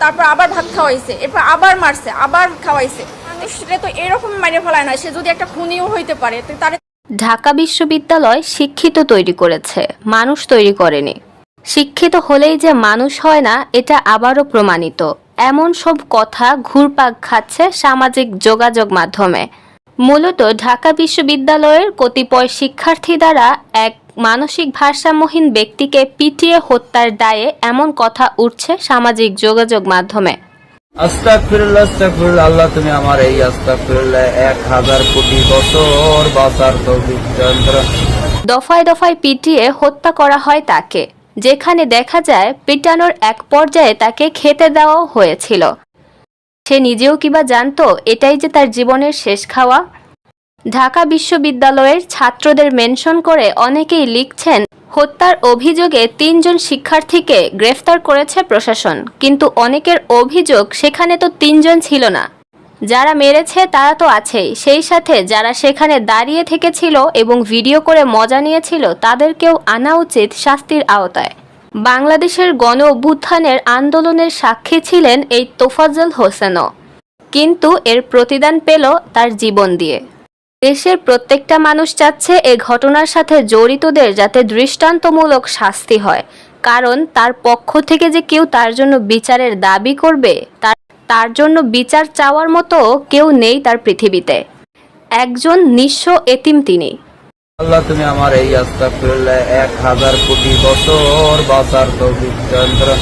তারপর আবার ভাত খাওয়াইছে, এরপর আবার মারছে, আবার খাওয়াইছে। সেটা তো এরকম মাইরে ফেলায় না, সে যদি একটা খুনিও হইতে পারে তার। ঢাকা বিশ্ববিদ্যালয় শিক্ষিত তৈরি করেছে, মানুষ তৈরি করেনি। শিক্ষিত হলেই যে মানুষ হয় না, এটা আবারও প্রমাণিত। এমন সব কথা ঘুরপাক খাচ্ছে সামাজিক যোগাযোগ মাধ্যমে। মূলত ঢাকা বিশ্ববিদ্যালয়ের কতিপয় শিক্ষার্থী দ্বারা এক মানসিক ভারসাম্যহীন ব্যক্তিকে পিটিয়ে হত্যার দায়ে এমন কথা উঠছে সামাজিক যোগাযোগ মাধ্যমে। আস্তাগফিরুল্লাহ আস্তাগফিরুল্লাহ, আল্লাহ তুমি আমার এই আস্তাগফিরুল্লাহ 1000 কোটি বছর বাঁচার তৌফিক দান করো। দফায় দফায় পিটিয়ে হত্যা করা হয় তাকে, যেখানে দেখা যায় পিটানোর এক পর্যায়ে তাকে খেতে দেওয়াও হয়েছিল। সে নিজেও কিবা জানতো এটাই যে তার জীবনের শেষ খাওয়া? ঢাকা বিশ্ববিদ্যালয়ের ছাত্রদের মেনশন করে অনেকেই লিখছেন, হত্যার অভিযোগে 3 জন শিক্ষার্থীকে গ্রেফতার করেছে প্রশাসন, কিন্তু অনেকের অভিযোগ সেখানে তো 3 জন ছিল না। যারা মেরেছে তারা তো আছেই, সেই সাথে যারা সেখানে দাঁড়িয়ে থেকেছিল এবং ভিডিও করে মজা নিয়েছিল তাদেরকেও আনা উচিত শাস্তির আওতায়। বাংলাদেশের গণ অভ্যুত্থানের আন্দোলনের সাক্ষী ছিলেন এই তোফাজ্জল হোসেনও, কিন্তু এর প্রতিদান পেল তার জীবন দিয়ে। দেশের প্রত্যেকটা মানুষ চাচ্ছে এ ঘটনার সাথে জড়িতদের যাতে দৃষ্টান্তমূলক শাস্তি হয়, কারণ তার পক্ষ থেকে যে কেউ তার জন্য বিচারের দাবি করবে, তার জন্য বিচার চাওয়ার মতো কেউ নেই তার পৃথিবীতে। একজন নিঃস্ব এতিম তিনি। আল্লাহ তুমি আমার এই আস্তাগফিরুল্লাহ 1000 কোটি বছর বাঁচার তৌফিক দান করো।